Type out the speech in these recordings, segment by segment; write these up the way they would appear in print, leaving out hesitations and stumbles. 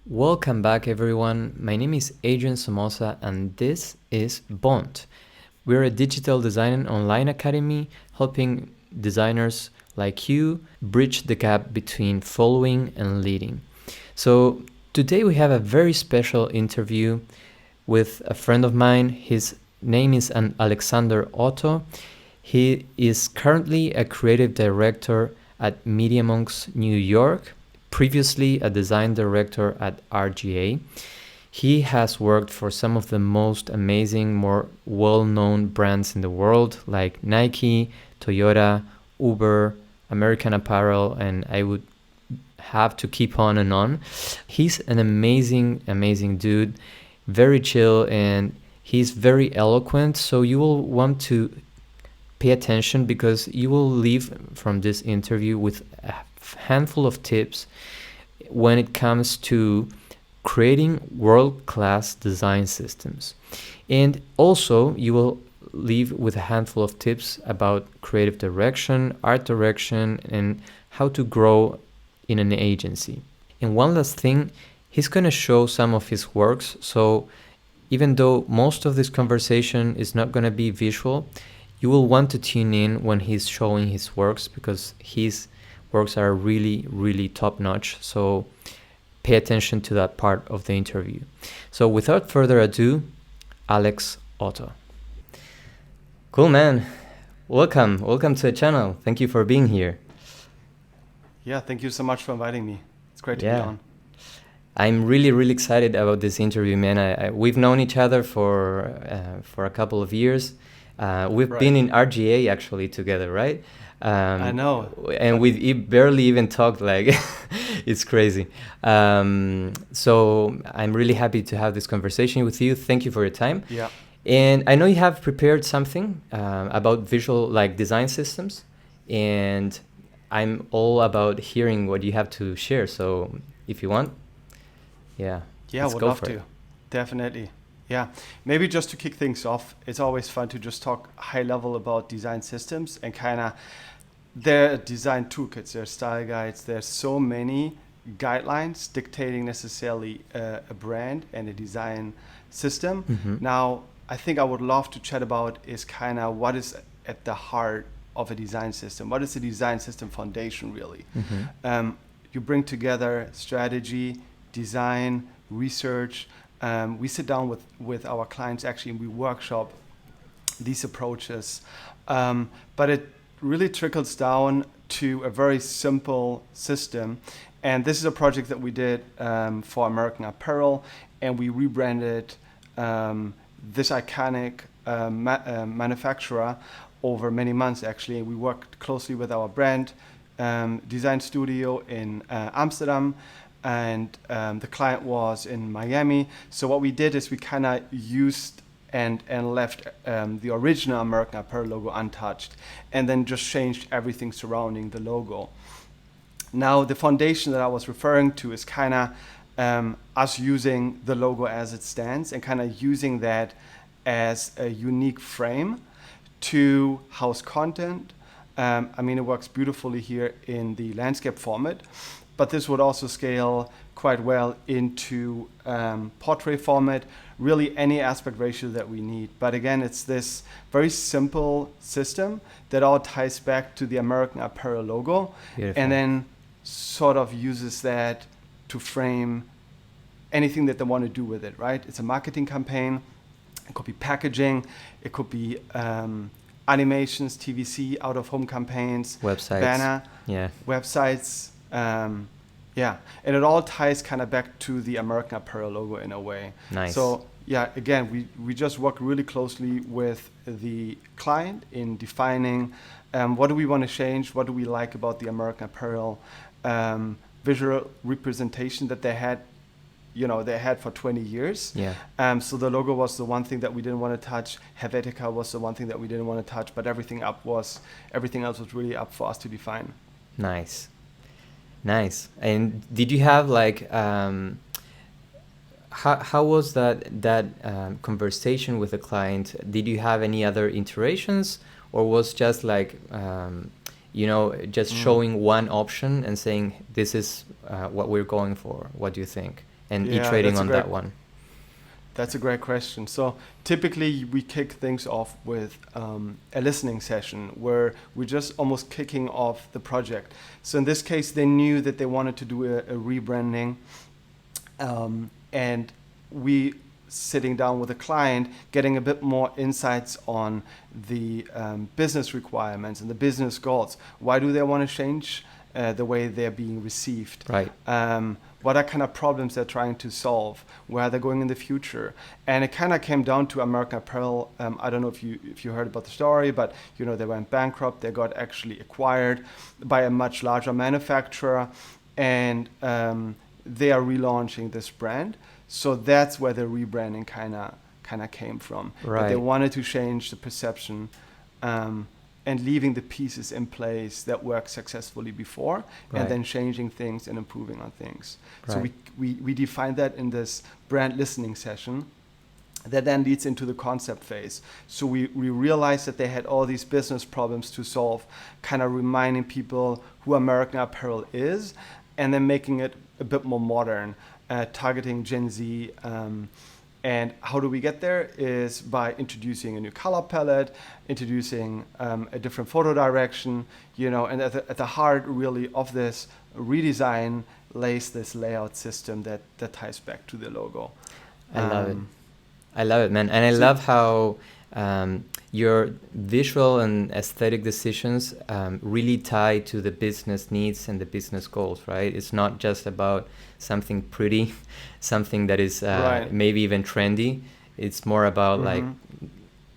Welcome back, everyone. My name is Adrian Somoza, and this is Bond. We're a digital design and online academy helping designers like you bridge the gap between following and leading. So, today we have a very special interview with a friend of mine. His name is Alexander Otto. He is currently a creative director at MediaMonks New York, previously a design director at RGA. He has worked for some of the most amazing, more well-known brands in the world, like Nike, Toyota, Uber, American Apparel, and I would have to keep on and on. He's an amazing, amazing dude, very chill, and he's very eloquent, so you will want to pay attention because you will leave from this interview with a handful of tips when it comes to creating world-class design systems. And also you will leave with a handful of tips about creative direction, art direction, and how to grow in an agency. And one last thing, he's going to show some of his works. So even though most of this conversation is not going to be visual, you will want to tune in when he's showing his works because his works are really, really top-notch. So pay attention to that part of the interview. So without further ado, Alex Otto. Cool, man. Welcome to the channel. Thank you for being here. Yeah, thank you so much for inviting me. It's great to be on. I'm really, really excited about this interview, man. We've known each other for a couple of years. We've been in RGA actually together, right? I know. And we barely even talked, like, it's crazy. So I'm really happy to have this conversation with you. Thank you for your time. Yeah. And I know you have prepared something about visual, like design systems. And I'm all about hearing what you have to share. So if you want, yeah, would love to. Definitely. Yeah, maybe just to kick things off, it's always fun to just talk high level about design systems and kind of their design toolkits, their style guides. There's so many guidelines dictating necessarily a brand and a design system. Mm-hmm. Now, I think I would love to chat about is kind of what is at the heart of a design system. What is the design system foundation really? Mm-hmm. You bring together strategy, design, research. We sit down with our clients actually and we workshop these approaches. But it really trickles down to a very simple system. And this is a project that we did for American Apparel, and we rebranded this iconic manufacturer over many months actually. We worked closely with our brand design studio in Amsterdam, and the client was in Miami. So what we did is we kind of used and left the original American Apparel logo untouched, and then just changed everything surrounding the logo. Now the foundation that I was referring to is kind of us using the logo as it stands and kind of using that as a unique frame to house content. I mean, it works beautifully here in the landscape format, but this would also scale quite well into portrait format, really any aspect ratio that we need. But again, it's this very simple system that all ties back to the American Apparel logo. Beautiful. And then sort of uses that to frame anything that they want to do with it, right? It's a marketing campaign. It could be packaging. It could be animations, TVC, out-of-home campaigns, websites, banner, websites. Yeah, and it all ties kind of back to the American Apparel logo in a way. Nice. So yeah, again, we just work really closely with the client in defining what do we want to change, what do we like about the American Apparel visual representation that they had for 20 years. Yeah. So the logo was the one thing that we didn't want to touch. Helvetica was the one thing that we didn't want to touch, but everything else was really up for us to define. Nice. And did you have like how was that conversation with the client? Did you have any other iterations, or was just like showing one option and saying this is what we're going for? What do you think? and Yeah, iterating on that one? That's a great question. So typically we kick things off with a listening session where we're just almost kicking off the project. So in this case, they knew that they wanted to do a rebranding, and we sitting down with a client, getting a bit more insights on the business requirements and the business goals. Why do they want to change the way they're being received? Right. What are kind of problems they're trying to solve? Where they're going in the future? And it kind of came down to American Apparel. I don't know if you heard about the story, but they went bankrupt. They got actually acquired by a much larger manufacturer, and they are relaunching this brand. So that's where the rebranding kind of came from. Right. That they wanted to change the perception. And leaving the pieces in place that worked successfully before, Right. and then changing things and improving on things. Right. So we define that in this brand listening session that then leads into the concept phase. So we realized that they had all these business problems to solve, kind of reminding people who American Apparel is, and then making it a bit more modern, targeting Gen Z. And how do we get there is by introducing a new color palette, introducing a different photo direction, and at the heart really of this redesign lays this layout system that ties back to the logo. I love it, man. And I love how your visual and aesthetic decisions really tie to the business needs and the business goals, right? It's not just about something pretty, something that is Right. maybe even trendy. It's more about Mm-hmm. like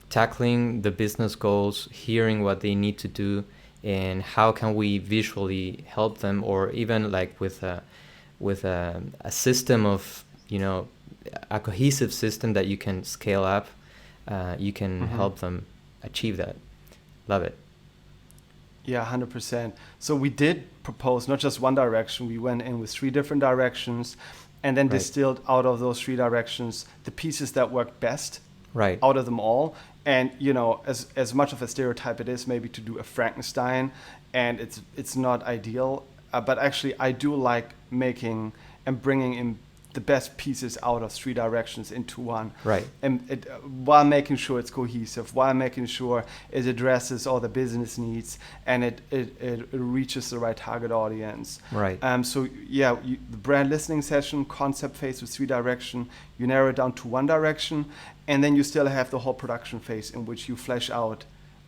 tackling the business goals, hearing what they need to do, and how can we visually help them, or even like with a system of, a cohesive system that you can scale up, you can Mm-hmm. help them achieve that. Love it. Yeah, 100%. So we did propose not just one direction, we went in with 3 different directions, and then Right. distilled out of those 3 directions the pieces that work best Right. out of them all. And as much of a stereotype it is maybe to do a Frankenstein, and it's not ideal, but actually I do like making and bringing in the best pieces out of 3 directions into one. Right. And while making sure it's cohesive, while making sure it addresses all the business needs, and it reaches the right target audience. Right. So yeah, the brand listening session, concept phase with 3 direction, you narrow it down to 1 direction, and then you still have the whole production phase in which you flesh out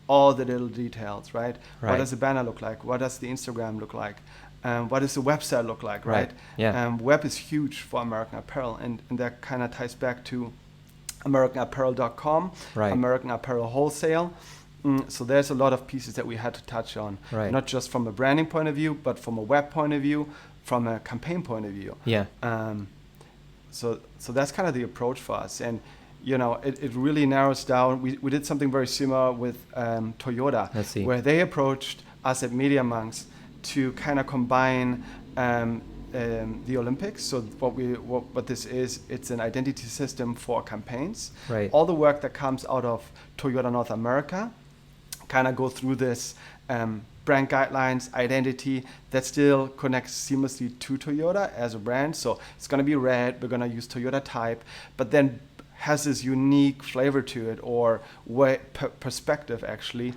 all the little details, right? Right. What does the banner look like? What does the Instagram look like? What does the website look like, right? Yeah. Web is huge for American Apparel, and that kind of ties back to AmericanApparel.com, Right. American Apparel Wholesale. So there's a lot of pieces that we had to touch on, Right. not just from a branding point of view, but from a web point of view, from a campaign point of view. Yeah. So that's kind of the approach for us, and it really narrows down. We did something very similar with Toyota, Let's see. where they approached us at MediaMonks to kind of combine the Olympics. So what this is, it's an identity system for campaigns. Right. All the work that comes out of Toyota North America kind of go through this brand guidelines, identity that still connects seamlessly to Toyota as a brand. So it's going to be red, we're going to use Toyota type, but then has this unique flavor to it, or perspective actually,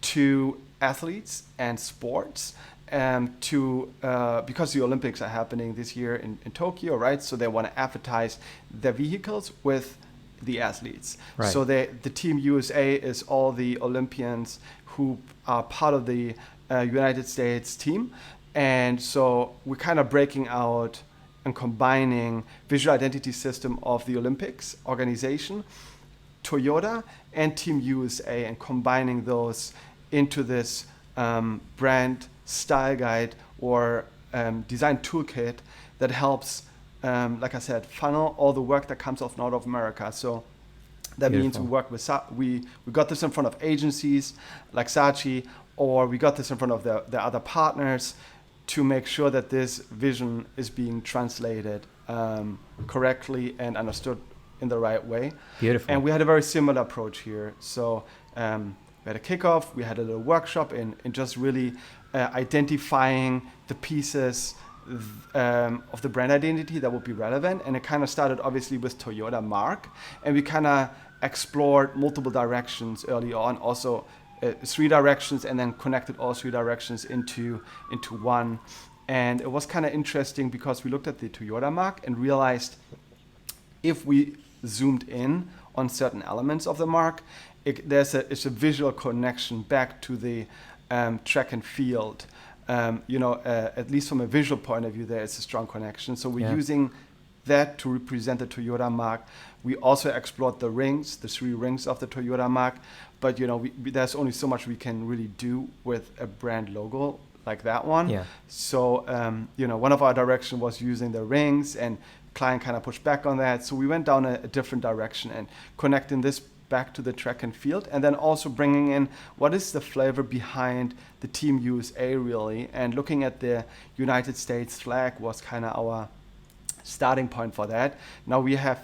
to athletes and sports. Because the Olympics are happening this year in Tokyo, right? So they want to advertise their vehicles with the athletes. Right. So the Team USA is all the Olympians who are part of the United States team. And so we're kind of breaking out and combining visual identity system of the Olympics organization, Toyota, and Team USA, and combining those into this brand style guide or design toolkit that helps, like I said, funnel all the work that comes off North America. So that means we work with we got this in front of agencies like Saatchi, or we got this in front of the other partners to make sure that this vision is being translated correctly and understood in the right way. Beautiful. And we had a very similar approach here. So we had a kickoff, we had a little workshop in just really identifying the pieces of the brand identity that would be relevant. And it kind of started obviously with Toyota Mark, and we kind of explored multiple directions early on, also 3 directions, and then connected all 3 directions into one. And it was kind of interesting because we looked at the Toyota Mark and realized if we zoomed in on certain elements of the mark, it's a visual connection back to the track and field. At least from a visual point of view, there is a strong connection. So we're using that to represent the Toyota mark. We also explored the rings, the 3 rings of the Toyota mark. But there's only so much we can really do with a brand logo like that one. Yeah. So one of our direction was using the rings, and client kind of pushed back on that. So we went down a different direction and connecting this back to the track and field, and then also bringing in what is the flavor behind the Team USA really, and looking at the United States flag was kind of our starting point for that. Now we have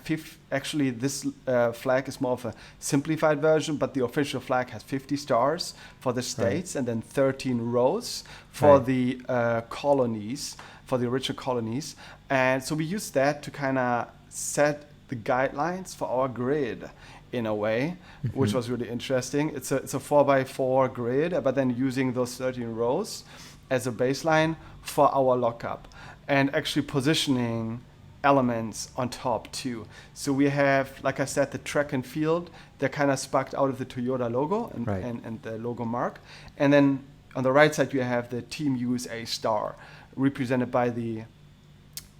actually this flag is more of a simplified version, but the official flag has 50 stars for the states, and then 13 rows for the colonies, for the original colonies. And so we use that to kind of set the guidelines for our grid in a way, which was really interesting. It's a 4x4 grid, but then using those 13 rows as a baseline for our lockup, and actually positioning elements on top too. So we have, like I said, the track and field that kind of sparked out of the Toyota logo and the logo mark. And then on the right side, you have the Team USA star represented by the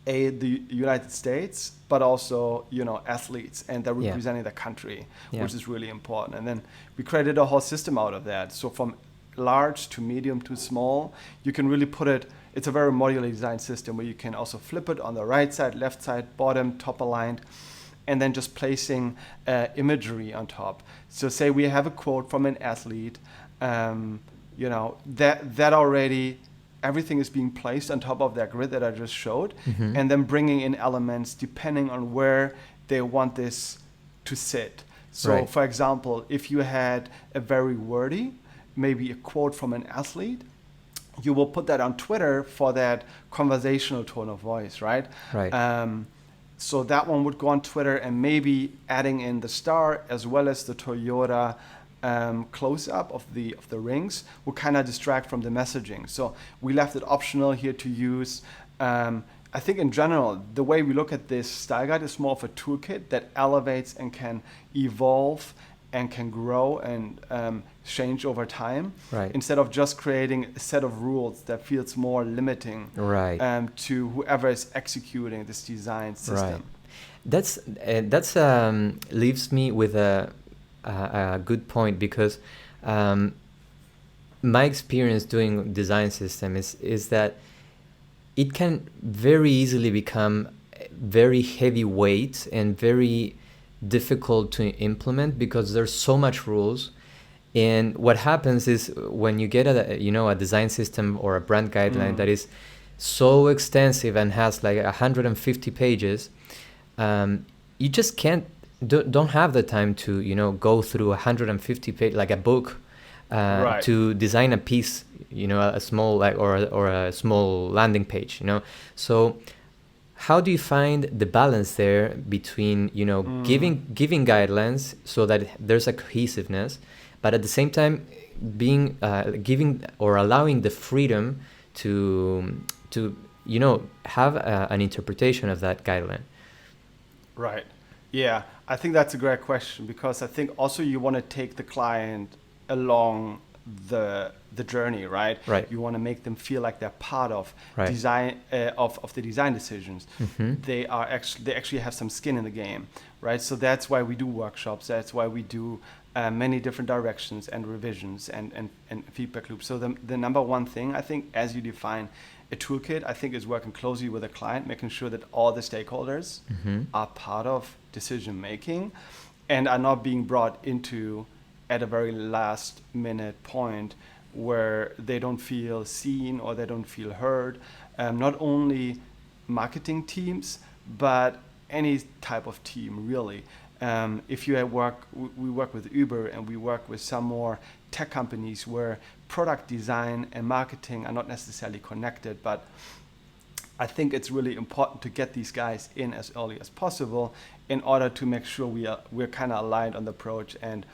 United States, but also, athletes, and they're representing the country, which is really important. And then we created a whole system out of that. So from large to medium to small, you can really put it, it's a very modular design system where you can also flip it on the right side, left side, bottom, top aligned, and then just placing imagery on top. So say we have a quote from an athlete, that already, everything is being placed on top of that grid that I just showed, and then bringing in elements depending on where they want this to sit. So for example, if you had a very wordy, maybe a quote from an athlete, you will put that on Twitter for that conversational tone of voice, right? So that one would go on Twitter, and maybe adding in the star as well as the Toyota close-up of the rings will kind of distract from the messaging. So we left it optional here to use. I think in general, the way we look at this style guide is more of a toolkit that elevates and can evolve and can grow and change over time, instead of just creating a set of rules that feels more limiting to whoever is executing this design system. That's leaves me with a good point, because my experience doing design system is that it can very easily become very heavyweight and very difficult to implement because there's so much rules. And what happens is when you get a design system or a brand guideline that is so extensive and has like 150 pages, you just don't have the time to go through 150 pages like a book to design a piece, a small or a small landing page, So how do you find the balance there between giving guidelines so that there's a cohesiveness, but at the same time being giving or allowing the freedom to have an interpretation of that guideline? Right. Yeah, I think that's a great question, because I think also you want to take the client along the journey, right? You want to make them feel like they're part of design of the design decisions. They actually have some skin in the game, right? So that's why we do workshops. That's why we do many different directions and revisions and feedback loops. So the number one thing, I think, as you define a toolkit, I think, is working closely with the client, making sure that all the stakeholders are part of decision making and are not being brought into at a very last minute point where they don't feel seen or they don't feel heard. Not only marketing teams, but any type of team really. If you we work with Uber, and we work with some more tech companies where product design and marketing are not necessarily connected, but I think it's really important to get these guys in as early as possible in order to make sure we're kind of aligned on the approach. And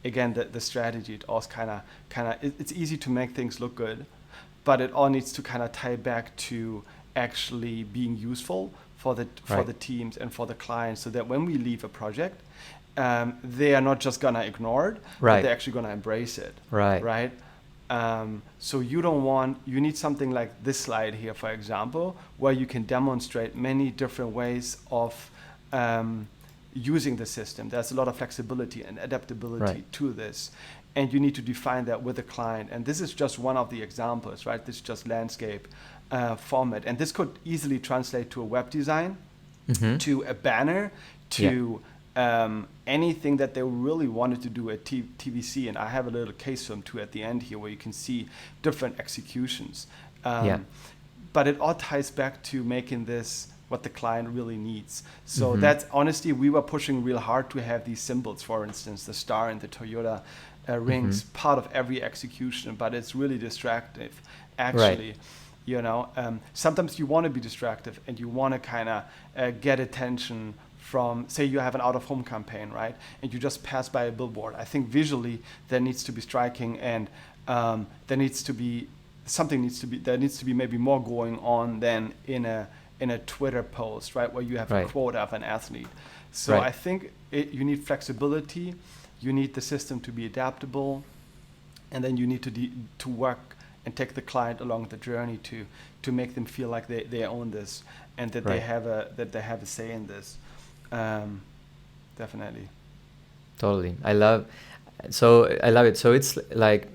again, the strategy, it all it's easy to make things look good, but it all needs to kind of tie back to actually being useful for the teams and for the clients, so that when we leave a project, they are not just gonna ignore it, but they're actually gonna embrace it. Right. So you need something like this slide here, for example, where you can demonstrate many different ways of using the system. There's a lot of flexibility and adaptability to this. And you need to define that with the client. And this is just one of the examples, right? This is just landscape format. And this could easily translate to a web design, to a banner, to anything that they really wanted to do at TVC. And I have a little case film too at the end here where you can see different executions. But it all ties back to making this what the client really needs. So that's honestly, we were pushing real hard to have these symbols, for instance, the star and the Toyota rings, part of every execution, but it's really distractive, actually. You know, sometimes you want to be distractive and you want to kind of get attention from, say you have an out-of-home campaign, right? And you just pass by a billboard. I think visually there needs to be striking, and there needs to be maybe more going on than in a Twitter post, right? Where you have a quote of an athlete. So I think you need flexibility, you need the system to be adaptable, and then you need to work and take the client along the journey to make them feel like they own this, and that they have a say in this. Definitely. Totally. I love it. So it's like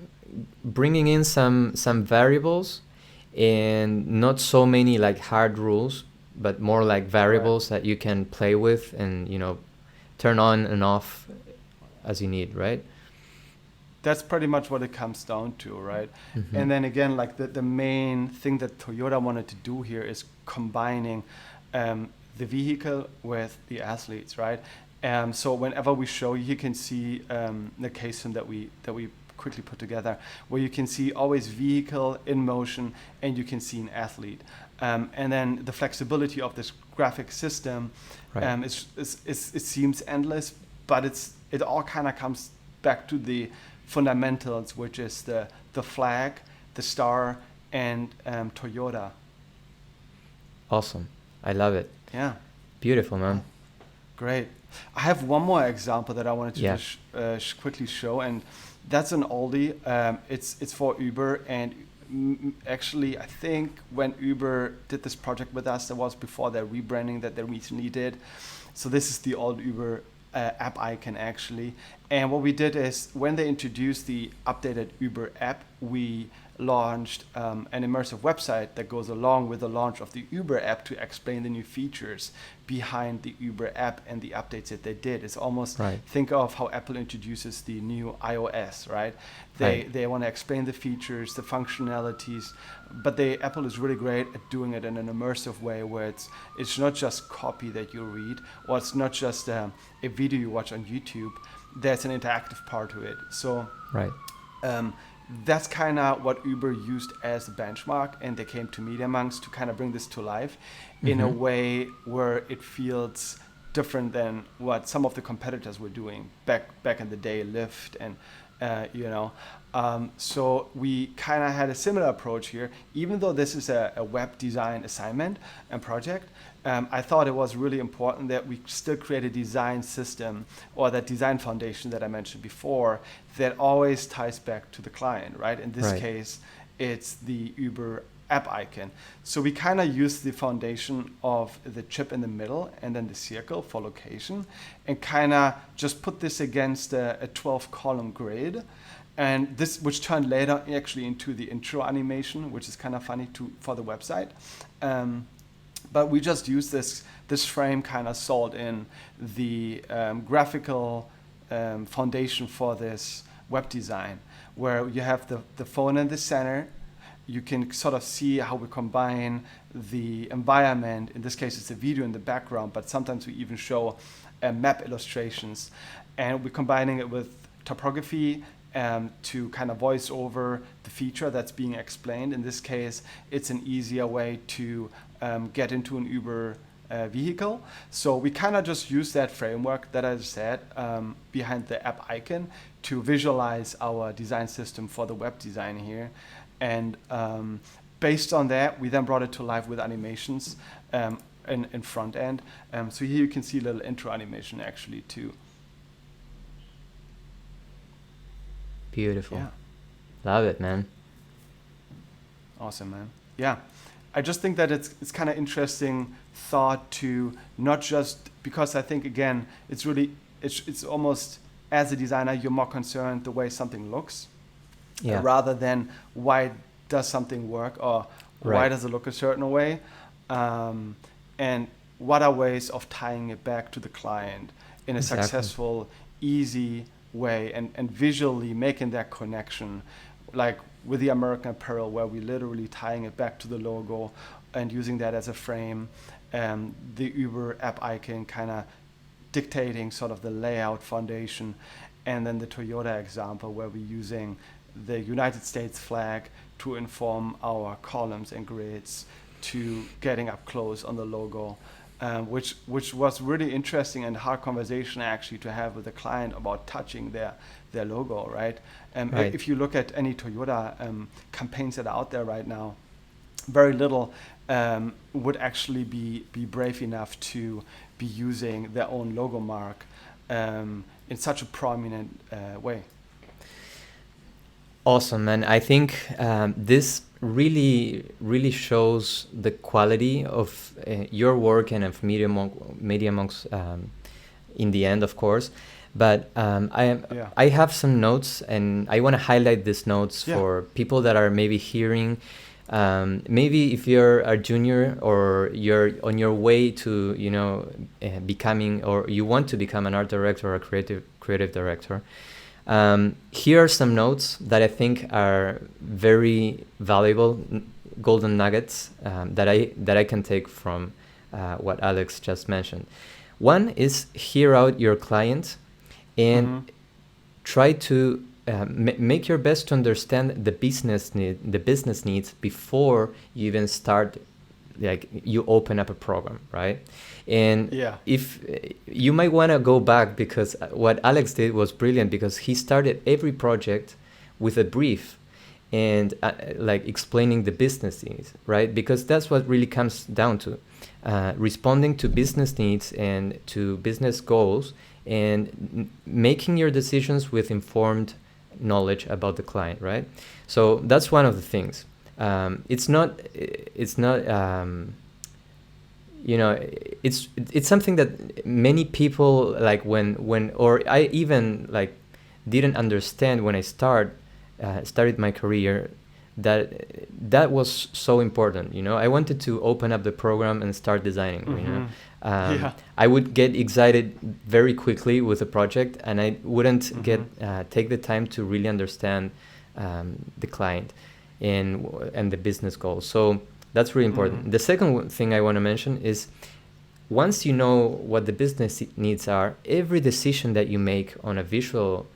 bringing in some variables, and not so many like hard rules, but more like variables that you can play with and, turn on and off as you need, right? That's pretty much what it comes down to, right? And then again, like the main thing that Toyota wanted to do here is combining the vehicle with the athletes, right? So whenever we show, you can see the case that we quickly put together, where you can see always vehicle in motion and you can see an athlete. And then the flexibility of this graphic system, it seems endless, but it all kind of comes back to the fundamentals, which is the flag, the star, and Toyota. Awesome. I love it. Yeah. Beautiful, man. Great. I have one more example that I wanted to just quickly show, and that's an oldie. It's for Uber, and actually I think when Uber did this project with us, that was before their rebranding that they recently did. So this is the old Uber app icon, actually. And what we did is, when they introduced the updated Uber app, we launched an immersive website that goes along with the launch of the Uber app to explain the new features behind the Uber app and the updates that they did. It's almost think of how Apple introduces the new iOS, right? They want to explain the features, the functionalities, but Apple is really great at doing it in an immersive way, where it's not just copy that you read, or it's not just a video you watch on YouTube. There's an interactive part to it. So that's kind of what Uber used as a benchmark, and they came to MediaMonks to kind of bring this to life in a way where it feels different than what some of the competitors were doing back in the day, Lyft and so we kind of had a similar approach here. Even though this is a web design assignment and project, I thought it was really important that we still create a design system, or that design foundation that I mentioned before, that always ties back to the client, right? In this case, it's the Uber app icon. So we kind of use the foundation of the chip in the middle and then the circle for location, and kind of just put this against a 12-column grid. And this, which turned later actually into the intro animation, which is kind of funny for the website. But we just use this frame kind of sold in the graphical foundation for this web design, where you have the phone in the center. You can sort of see how we combine the environment. In this case, it's a video in the background, but sometimes we even show map illustrations. And we're combining it with topography to kind of voice over the feature that's being explained. In this case, it's an easier way to get into an Uber vehicle. So we kind of just use that framework that I said behind the app icon to visualize our design system for the web design here. And based on that, we then brought it to life with animations in front end. So here you can see a little intro animation actually too. Beautiful. Yeah. Love it, man. Awesome, man. Yeah. I just think that it's kind of interesting thought to not just, because I think again, it's almost, as a designer, you're more concerned the way something looks rather than why does something work or why does it look a certain way, and what are ways of tying it back to the client in a successful, easy way, and visually making that connection, like with the American Apparel, where we literally tying it back to the logo and using that as a frame, the Uber app icon kind of dictating sort of the layout foundation, and then the Toyota example where we're using the United States flag to inform our columns and grids to getting up close on the logo, which was really interesting and hard conversation actually to have with the client about touching their logo, right? If you look at any Toyota campaigns that are out there right now, very little would actually be brave enough to be using their own logo mark in such a prominent way. Awesome, man. I think this really shows the quality of your work and of MediaMonks in the end, of course. But I have some notes, and I want to highlight these notes for people that are maybe hearing. Maybe if you're a junior or you're on your way to becoming, or you want to become an art director or a creative director. Here are some notes that I think are very valuable, golden nuggets that I can take from what Alex just mentioned. One is hear out your client and try to make your best to understand the business needs before you even start, like you open up a program, right? And if you might want to go back, because what Alex did was brilliant, because he started every project with a brief and like explaining the business needs, right? Because that's what really comes down to responding to business needs and to business goals, and making your decisions with informed knowledge about the client, right? So that's one of the things. It's something that many people like when or I even like didn't understand when I started my career, that was so important. I wanted to open up the program and start designing. I would get excited very quickly with a project, and I wouldn't take the time to really understand the client and the business goals. So that's really important. The second thing I want to mention is, once you know what the business needs are, every decision that you make on a visual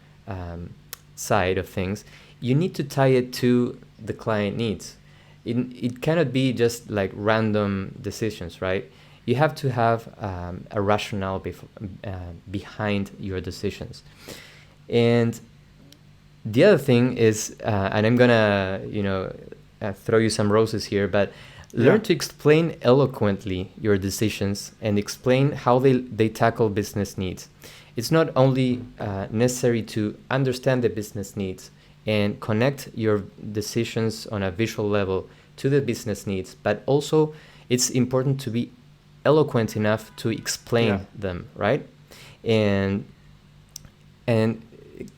side of things, you need to tie it to the client needs. It cannot be just like random decisions, right? You have to have a rationale behind your decisions. And the other thing is, and I'm gonna, throw you some roses here, but learn to explain eloquently your decisions and explain how they tackle business needs. It's not only necessary to understand the business needs and connect your decisions on a visual level to the business needs, but also it's important to be eloquent enough to explain them, right? And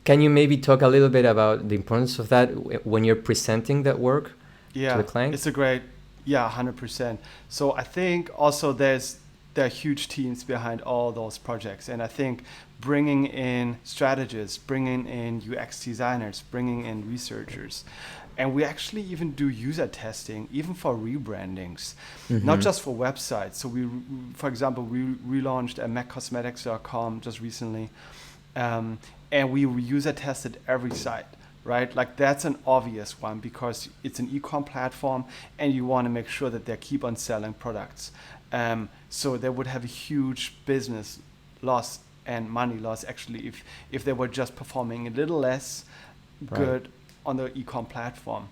can you maybe talk a little bit about the importance of that when you're presenting that work to the client? It's a great, 100%. So I think also there are huge teams behind all those projects, and I think bringing in strategists, bringing in UX designers, bringing in researchers, and we actually even do user testing, even for rebrandings, not just for websites. So for example, we relaunched MacCosmetics.com just recently, and we user tested every site, right? Like that's an obvious one because it's an e-com platform and you want to make sure that they keep on selling products. So they would have a huge business loss and money loss actually if they were just performing a little less good on the e-com platform.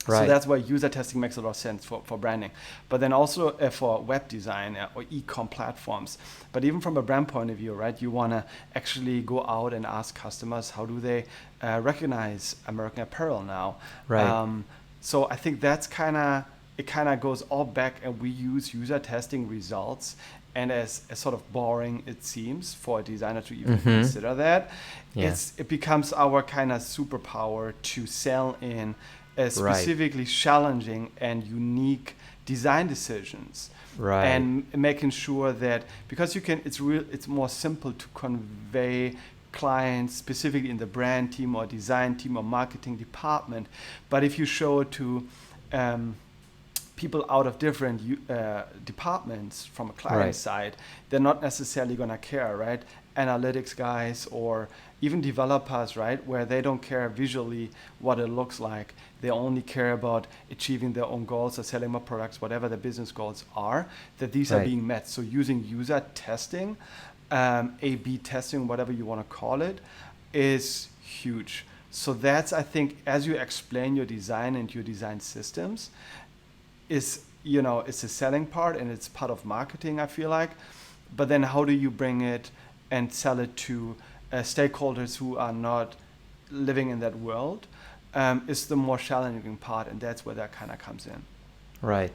Right. So that's why user testing makes a lot of sense for branding. But then also for web design or e-com platforms. But even from a brand point of view, right, you want to actually go out and ask customers, how do they recognize American Apparel now? Right. So I think that's kind of goes all back, and we use user testing results. And as sort of boring it seems for a designer to even consider that, it becomes our kind of superpower to sell in specifically challenging and unique design decisions, and making sure that because it's more simple to convey clients specifically in the brand team or design team or marketing department. But if you show it to people out of different departments from a client side, they're not necessarily going to care, right? Analytics guys or even developers, right? Where they don't care visually what it looks like. They only care about achieving their own goals or selling more products, whatever their business goals are, that these are being met. So using user testing, A/B testing, whatever you want to call it, is huge. So that's, I think, as you explain your design and your design systems, it's a selling part and it's part of marketing, I feel like. But then how do you bring it and sell it to stakeholders who are not living in that world is the more challenging part, and that's where that kind of comes in. Right.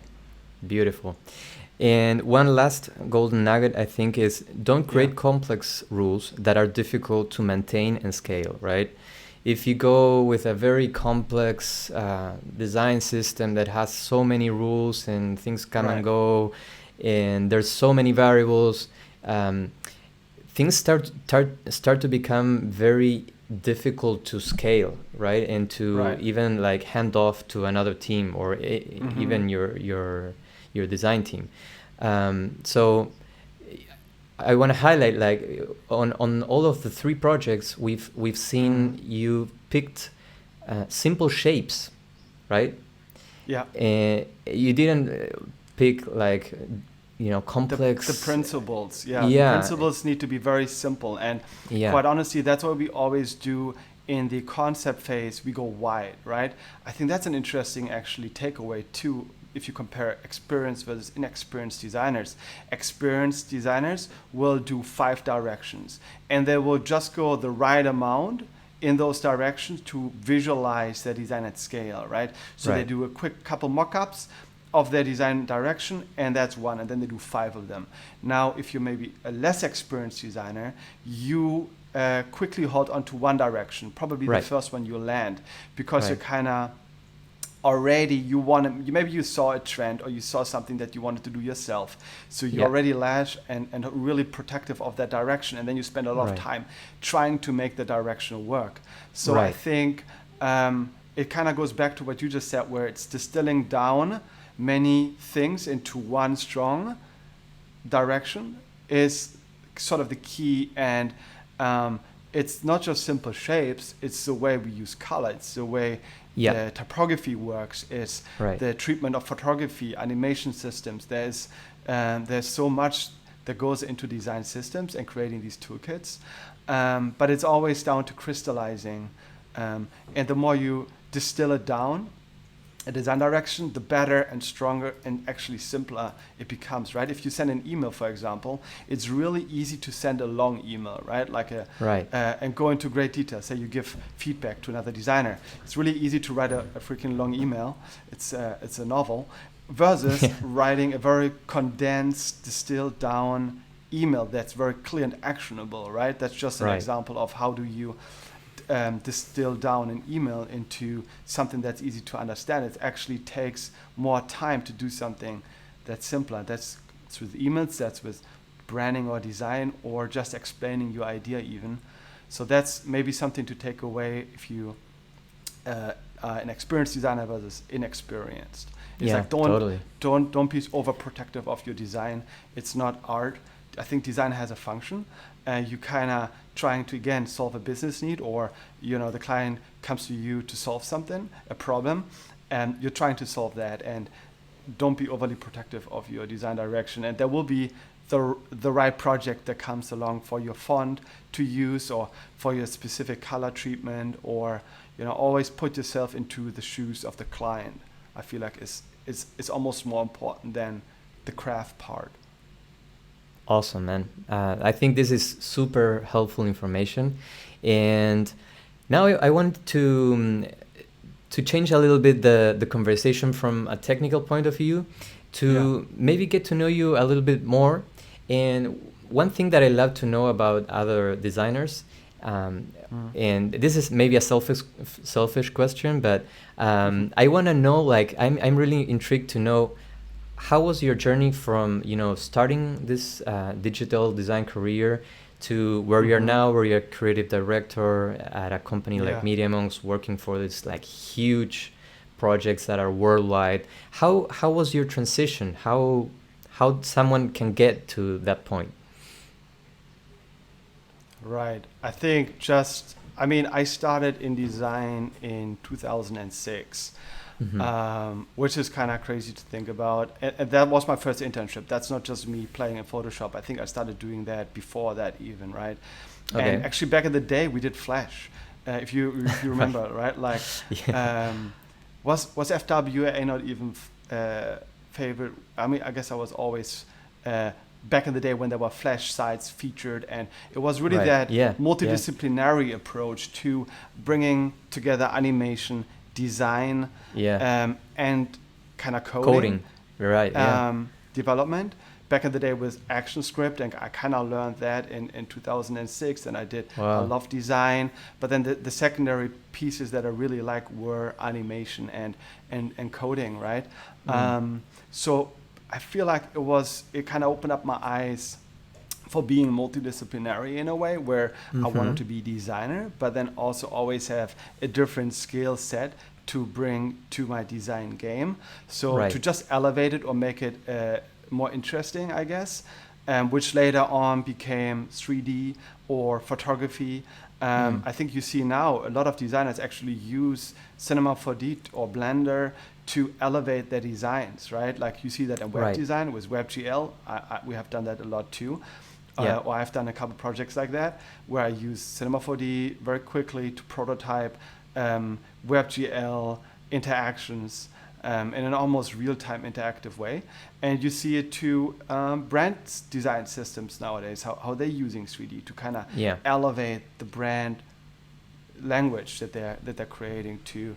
Beautiful. And one last golden nugget, I think, is don't create complex rules that are difficult to maintain and scale, right? If you go with a very complex design system that has so many rules and things come and go, and there's so many variables, things start to become very difficult to scale, right? And to even like hand off to another team or even your design team. So I want to highlight, like on all of the 3 projects we've seen you picked simple shapes, right? Yeah. You didn't pick like complex. The principles, The principles need to be very simple, and quite honestly, that's what we always do in the concept phase. We go wide, right? I think that's an interesting actually takeaway too. If you compare experienced versus inexperienced designers, experienced designers will do 5 directions, and they will just go the right amount in those directions to visualize their design at scale, right? So they do a quick couple mock-ups of their design direction, and that's one, and then they do 5 of them. Now, if you're maybe a less experienced designer, you quickly hold on to one direction, probably the first one you land, because you're kind of already, maybe you saw a trend or you saw something that you wanted to do yourself. So you already lash and really protective of that direction. And then you spend a lot of time trying to make the direction work. So I think it kind of goes back to what you just said, where it's distilling down many things into one strong direction is sort of the key. And it's not just simple shapes, it's the way we use color, it's the way the typography works, is the treatment of photography, animation systems. There's so much that goes into design systems and creating these toolkits, but it's always down to crystallizing, and the more you distill it down, a design direction, the better and stronger and actually simpler it becomes, right? If you send an email, for example, it's really easy to send a long email, right? Like and go into great detail. Say you give feedback to another designer. It's really easy to write a freaking long email. It's a novel, versus writing a very condensed, distilled down email that's very clear and actionable, right? That's just an example of how do you distill down an email into something that's easy to understand. It actually takes more time to do something that's simpler. That's with emails, that's with branding or design, or just explaining your idea even. So that's maybe something to take away if you are an experienced designer versus inexperienced. It's like don't be overprotective of your design. It's not art. I think design has a function. You kind of trying to again solve a business need, or the client comes to you to solve something, a problem, and you're trying to solve that. And don't be overly protective of your design direction, and there will be the right project that comes along for your font to use, or for your specific color treatment, or always put yourself into the shoes of the client. I feel like it's almost more important than the craft part. Awesome, man. I think this is super helpful information. And now I want to change a little bit the conversation from a technical point of view to maybe get to know you a little bit more. And one thing that I love to know about other designers, and this is maybe a selfish question, but I want to know, like, I'm really intrigued to know, how was your journey from starting this digital design career to where you're now, where you're a creative director at a company like MediaMonks, working for this like huge projects that are worldwide? How was your transition? How someone can get to that point? Right. I think I started in design in 2006. Which is kind of crazy to think about. And that was my first internship. That's not just me playing in Photoshop. I think I started doing that before that even, right? Okay. And actually back in the day, we did Flash. If you remember, right? Like, was FWA not even favorite? I mean, I guess I was always back in the day when there were Flash sites featured, and it was really that multidisciplinary approach to bringing together animation, design, and kind of coding. Development. Back in the day with ActionScript, and I kind of learned that in 2006, and I did a lot of design. But then the secondary pieces that I really like were animation and coding, right? So I feel like it kind of opened up my eyes for being multidisciplinary in a way, where I wanted to be designer, but then also always have a different skill set to bring to my design game. So to just elevate it or make it more interesting, I guess, which later on became 3D or photography. I think you see now a lot of designers actually use Cinema 4D or Blender to elevate their designs, right? Like you see that in web design with WebGL. We have done that a lot too. Or I've done a couple projects like that where I use Cinema 4D very quickly to prototype WebGL interactions in an almost real-time interactive way. And you see it to brand design systems nowadays, how they're using 3D to kind of elevate the brand language that they're creating to,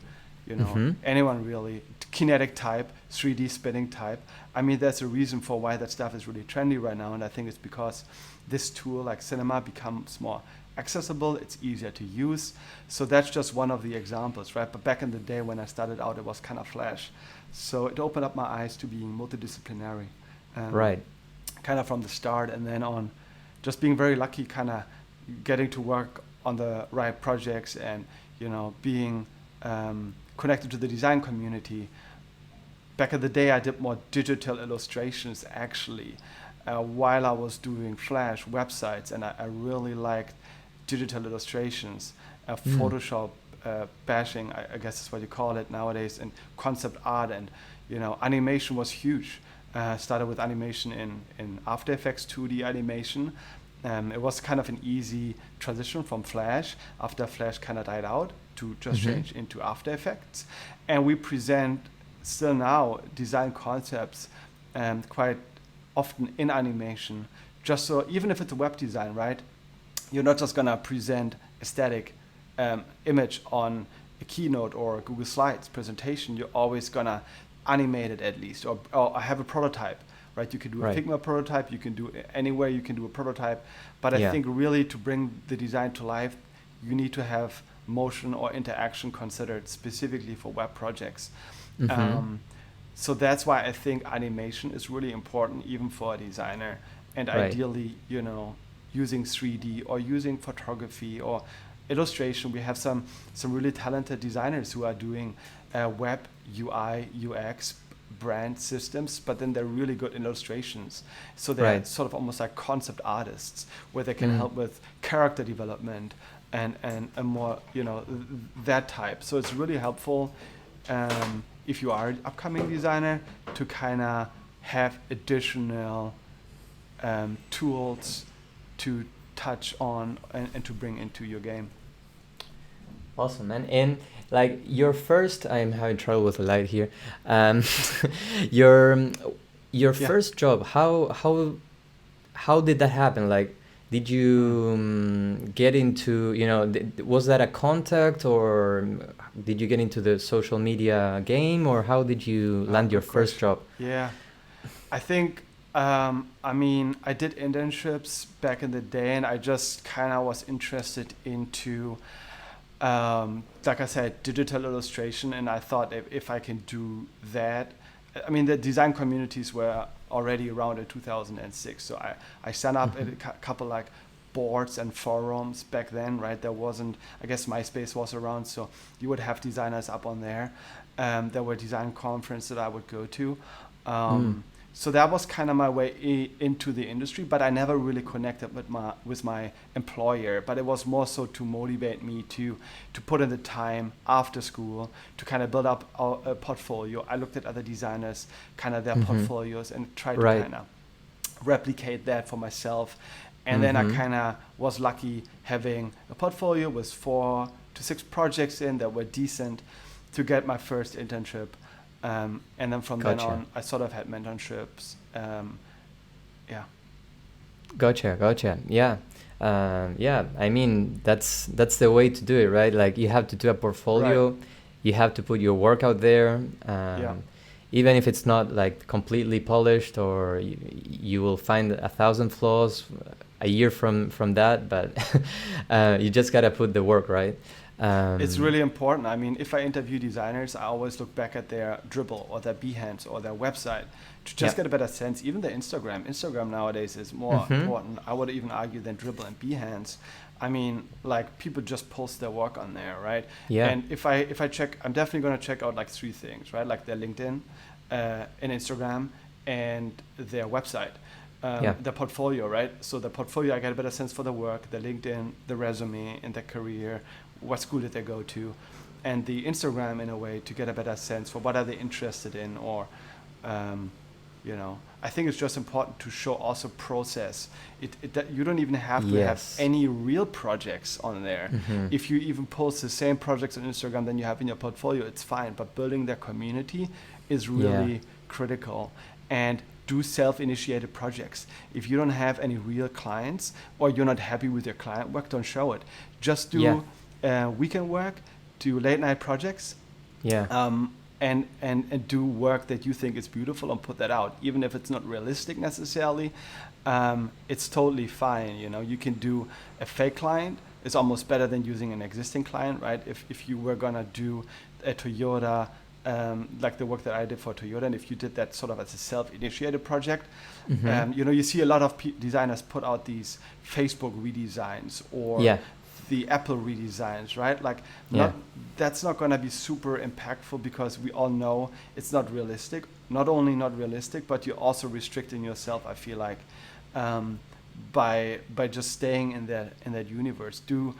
anyone really. Kinetic type, 3D spinning type. I mean, there's a reason for why that stuff is really trendy right now, and I think it's because this tool like Cinema becomes more accessible, it's easier to use. So that's just one of the examples, right? But back in the day when I started out, it was kind of Flash. So it opened up my eyes to being multidisciplinary. Kind of from the start, and then on just being very lucky, kind of getting to work on the right projects and, being connected to the design community. Back in the day, I did more digital illustrations actually, while I was doing Flash websites, and I really liked digital illustrations, Photoshop bashing, I guess is what you call it nowadays, and concept art, and animation was huge. Started with animation in After Effects 2D animation. It was kind of an easy transition from Flash after Flash kind of died out to just change into After Effects. And we present still now design concepts quite often in animation, just so even if it's a web design, right, you're not just gonna present a static image on a Keynote or a Google Slides presentation. You're always gonna animate it at least, or have a prototype, right? You can do a Figma prototype, you can do anywhere, you can do a prototype, but I think really to bring the design to life, you need to have motion or interaction considered specifically for web projects. So that's why I think animation is really important even for a designer, and ideally, using 3D or using photography or illustration. We have some really talented designers who are doing web UI, UX, brand systems, but then they're really good in illustrations. So they're Right. sort of almost like concept artists where they can Mm. help with character development and a more, that type. So it's really helpful if you are an upcoming designer to kind of have additional tools to touch on and to bring into your game. Awesome, man. And like your first, I'm having trouble with the light here. Um, your your Yeah. first job, how did that happen? Like, did you get into, was that a contact, or did you get into the social media game, or how did you land your Good first question. job? Yeah. I think, I did internships back in the day, and I just kind of was interested into, like I said, digital illustration, and I thought if I can do that, I mean, the design communities were already around in 2006, so I signed up at a couple like boards and forums back then, right? There wasn't, I guess MySpace was around, so you would have designers up on there. There were design conferences that I would go to. Mm. So that was kind of my way into the industry, but I never really connected with my employer. But it was more so to motivate me to put in the time after school to kind of build up a portfolio. I looked at other designers, kind of their portfolios, and tried to Right. kind of replicate that for myself. And then I Mm-hmm. kind of was lucky having a portfolio with 4 to 6 projects in that were decent to get my first internship. And then from then Gotcha. on, I sort of had mentorships. Yeah. Gotcha. Yeah. Yeah. I mean, that's the way to do it, right? Like you have to do a portfolio, you have to put your work out there. Yeah. Even if it's not like completely polished, or you will find 1,000 flaws a year from that, but you just gotta put the work, right? It's really important. I mean, if I interview designers, I always look back at their Dribble or their Behance or their website to just Yeah. get a better sense. Even the Instagram. Instagram nowadays is more important, I would even argue, than Dribble and Behance. I mean, like people just post their work on there, right? Yeah. And if I check, I'm definitely going to check out like 3 things, right? Like their LinkedIn, and Instagram, and their website. Yeah. The portfolio, right? So the portfolio, I get a better sense for the work, the LinkedIn, the resume, and their career, what school did they go to, and the Instagram in a way to get a better sense for what are they interested in, or, I think it's just important to show also process. That you don't even have to have Yes. any real projects on there. If you even post the same projects on Instagram than you have in your portfolio, it's fine. But building their community is really critical. And do self-initiated projects. If you don't have any real clients, or you're not happy with your client work, don't show it. Just do weekend work, do late night projects, Yeah. and do work that you think is beautiful and put that out. Even if it's not realistic necessarily, it's totally fine. You can do a fake client. It's almost better than using an existing client, right? If you were gonna do a Toyota, like the work that I did for Toyota, and if you did that sort of as a self-initiated project, you see a lot of designers put out these Facebook redesigns or the Apple redesigns, right? Like, that's not going to be super impactful because we all know it's not realistic. Not only not realistic, but you're also restricting yourself, I feel like, by just staying in that universe. Do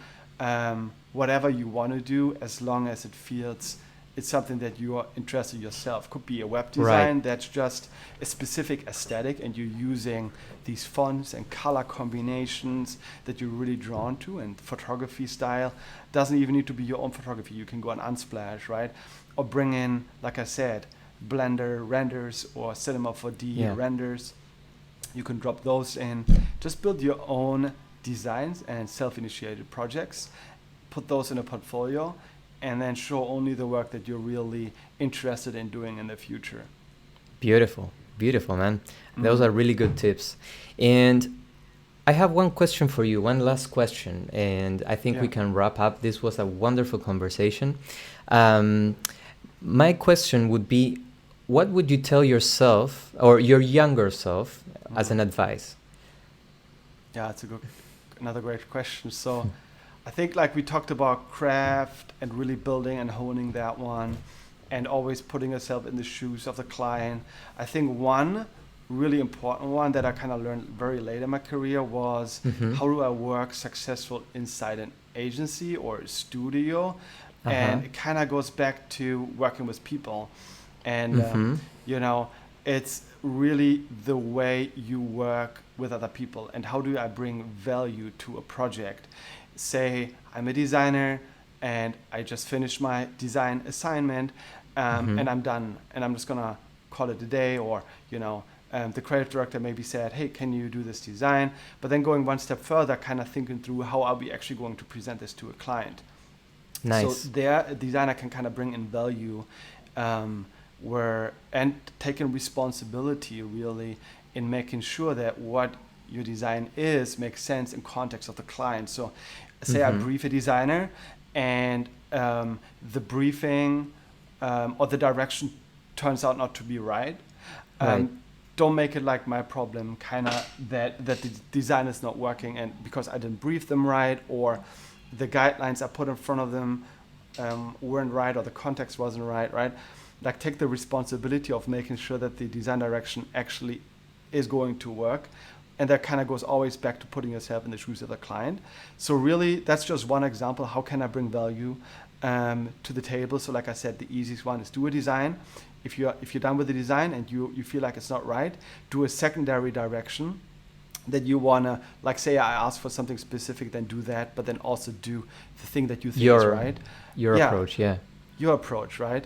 whatever you want to do as long as it feels it's something that you are interested in yourself. Could be a web design that's just a specific aesthetic, and you're using these fonts and color combinations that you're really drawn to, and photography style. Doesn't even need to be your own photography. You can go on Unsplash, right? Or bring in, like I said, Blender renders or Cinema 4D renders. You can drop those in. Just build your own designs and self-initiated projects. Put those in a portfolio, and then show only the work that you're really interested in doing in the future. Beautiful, man. Those are really good tips. And I have one question for you, one last question, and I think we can wrap up. This was a wonderful conversation. My question would be, what would you tell yourself or your younger self as an advice? Yeah, it's another great question. So I think, like we talked about craft and really building and honing that one. and always putting yourself in the shoes of the client. I think one really important one that I kind of learned very late in my career was Mm-hmm. how do I work successful inside an agency or a studio, Uh-huh. and it kind of goes back to working with people, and Mm-hmm. you know, it's really the way you work with other people and how do I bring value to a project. Say I'm a designer and I just finished my design assignment, Mm-hmm. and I'm done and I'm just gonna call it a day, or the creative director maybe said, hey, can you do this design? But then going one step further, kind of thinking through how are we actually going to present this to a client. So Nice. there, a designer can kind of bring in value, where and taking responsibility really in making sure that what your design is makes sense in context of the client. So, say I Mm-hmm. brief a designer, and the briefing or the direction turns out not to be right. Right. Don't make it like my problem, kind of that the design is not working, and because I didn't brief them right, or the guidelines I put in front of them weren't right, or the context wasn't right, right? Like take the responsibility of making sure that the design direction actually is going to work. And that kind of goes always back to putting yourself in the shoes of the client. So really, that's just one example. How can I bring value to the table? So like I said, the easiest one is do a design. If you're done with the design and you feel like it's not right, do a secondary direction that you wanna, like say I ask for something specific, then do that, but then also do the thing that you think is Your right. your Yeah, approach, yeah. your approach, right?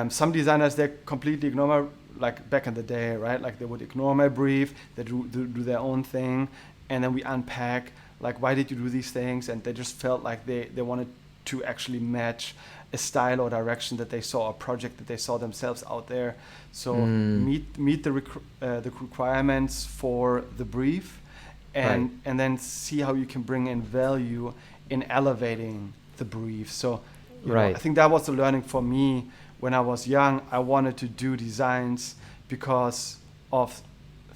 Some designers, they completely ignore my, like back in the day, right? Like they would ignore my brief, they do their own thing, and then we unpack, like, why did you do these things? And they just felt like they wanted to actually match a style or direction that they saw, a project that they saw themselves out there. So Mm. meet the requirements for the brief, Right. and then see how you can bring in value in elevating the brief. So I Right. think that was the learning for me when I was young. I wanted to do designs because of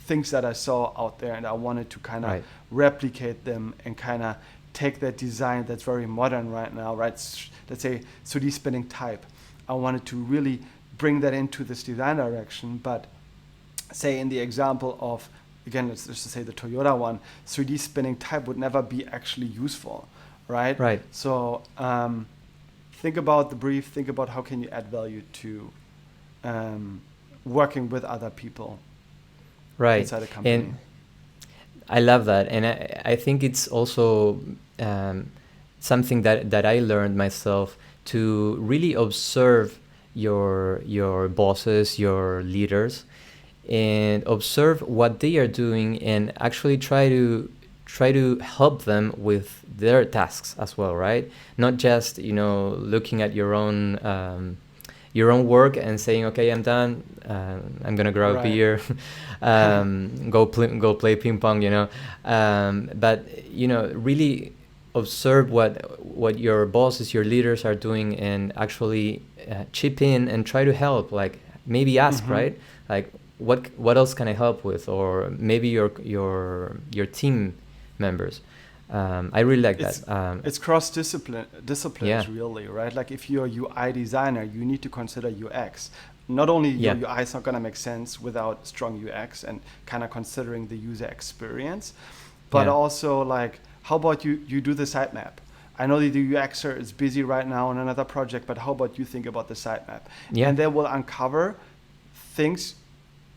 things that I saw out there, and I wanted to kind of Right. replicate them and kind of take that design that's very modern right now, right? Let's say 3D spinning type. I wanted to really bring that into this design direction, but say in the example of, again, let's just say the Toyota one, 3D spinning type would never be actually useful, right? Right. So think about the brief, think about how can you add value to working with other people Right. inside a company. And I love that. And I think it's also um, something that I learned myself, to really observe your bosses, your leaders, and observe what they are doing, and actually try to help them with their tasks as well, right? Not just looking at your own work and saying, okay, I'm done, I'm gonna grab a Right. beer, go play ping pong, but really observe what your bosses, your leaders are doing, and actually chip in and try to help, like maybe ask, Mhm. right? Like, what else can I help with? Or maybe your team members. I really like It's that. it's disciplines Yeah. really, right? Like if you're a UI designer, you need to consider UX. Not only your Yeah. UI is not gonna make sense without strong UX and kind of considering the user experience, but Yeah. also like how about you do the sitemap? I know that the UXer is busy right now on another project, but how about you think about the sitemap? Yeah. And they will uncover things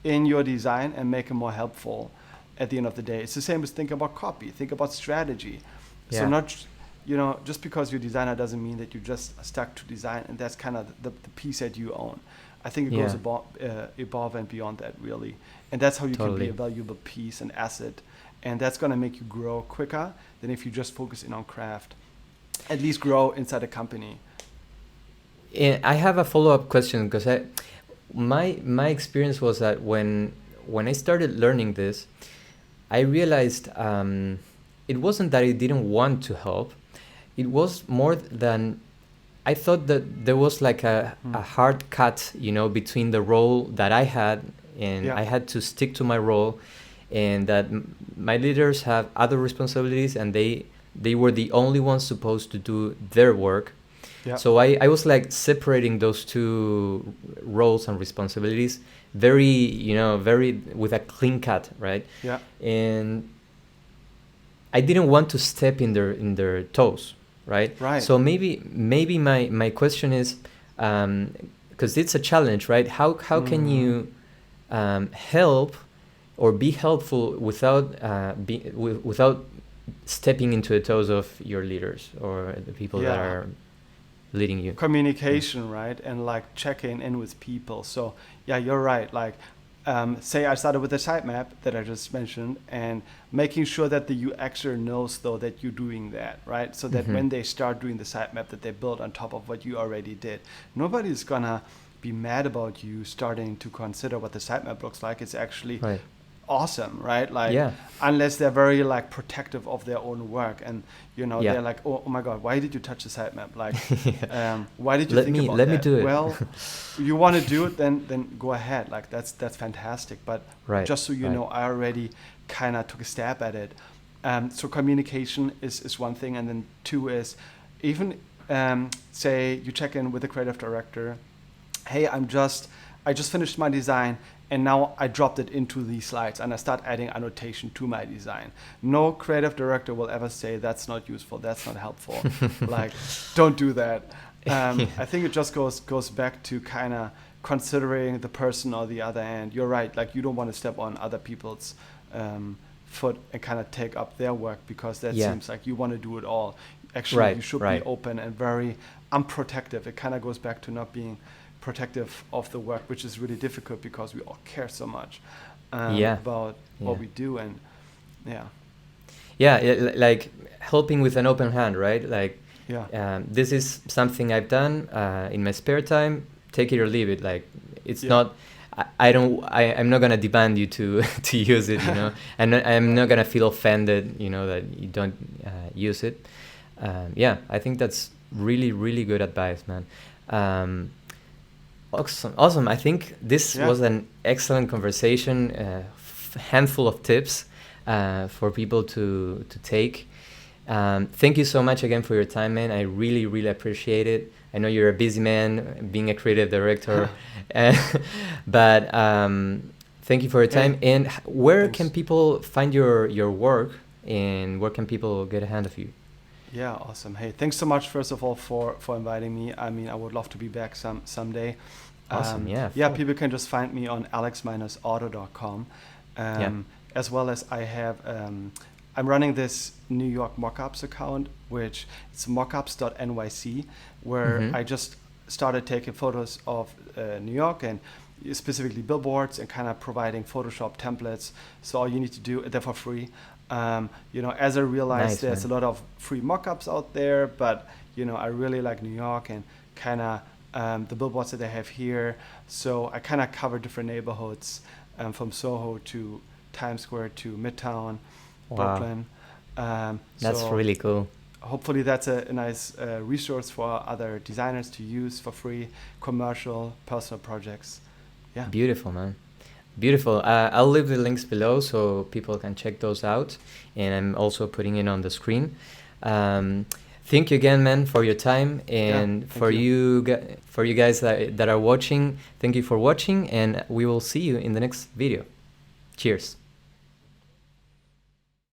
in your design and make it more helpful at the end of the day. It's the same as think about copy, think about strategy. So Yeah. not, just because you're a designer doesn't mean that you're just stuck to design, and that's kind of the piece that you own. I think it goes Yeah. above and beyond that, really. And that's how you can Totally. be a valuable piece and asset. And that's going to make you grow quicker than if you just focus in on craft. At least grow inside a company. And I have a follow-up question, because my experience was that when I started learning this, I realized it wasn't that I didn't want to help. It was more than I thought that there was like a hard cut, between the role that I had, and Yeah. I had to stick to my role, and that my leaders have other responsibilities, and they were the only ones supposed to do their work. Yeah. So I was like separating those two roles and responsibilities very, very with a clean cut, right? Yeah. And I didn't want to step in their toes, right? Right. So maybe my question is, because it's a challenge, right? How can you help or be helpful without stepping into the toes of your leaders or the people that are leading you? Communication, right? And like checking in with people. So yeah, you're right. Like say I started with the sitemap that I just mentioned, and making sure that the UXer knows though that you're doing that, right? So that when they start doing the sitemap that they build on top of what you already did, nobody's gonna be mad about you starting to consider what the sitemap looks like. It's actually awesome, right? Like unless they're very like protective of their own work, and they're like, oh my god, why did you touch the sitemap? Like why did you think about that? Let me do it. Well, you want to do it, then go ahead. Like that's fantastic. But just so you know, I already kind of took a stab at it. So communication is one thing, and then two is even say you check in with the creative director. Hey, I just finished my design, and now I dropped it into these slides and I start adding annotation to my design. No creative director will ever say that's not useful, that's not helpful. Like, don't do that. I think it just goes back to kind of considering the person on the other end. You're right, like you don't want to step on other people's foot and kind of take up their work, because that seems like you want to do it all. Actually, you should be open and very unprotective. It kind of goes back to not being protective of the work, which is really difficult because we all care so much about what we do. And like helping with an open hand, right? Like this is something I've done in my spare time, take it or leave it. Like it's not I'm not gonna demand you to use it, and I'm not gonna feel offended, that you don't use it. I think that's really, really good advice, man. Awesome. I think this was an excellent conversation, handful of tips for people to take. Thank you so much again for your time, man. I really, really appreciate it. I know you're a busy man, being a creative director, but thank you for your time. And where can people find your work, and where can people get a hand of you? Yeah, awesome. Hey, thanks so much, first of all, for inviting me. I mean, I would love to be back someday. Awesome, people can just find me on alex-otto.com. As well as I have, I'm running this New York mockups account, which it's mockups.nyc, where I just started taking photos of New York, and specifically billboards, and kind of providing Photoshop templates. So all you need to do, they're for free. As I realized, there's a lot of free mockups out there, but I really like New York and kind of the billboards that they have here. So I kind of cover different neighborhoods, from Soho to Times Square to Midtown, Brooklyn. That's really cool. Hopefully that's a nice resource for other designers to use for free, commercial, personal projects. Yeah. Beautiful, man. Beautiful. I'll leave the links below so people can check those out, and I'm also putting it on the screen. Thank you again, man, for your time, and for you guys that are watching. Thank you for watching, and we will see you in the next video. Cheers.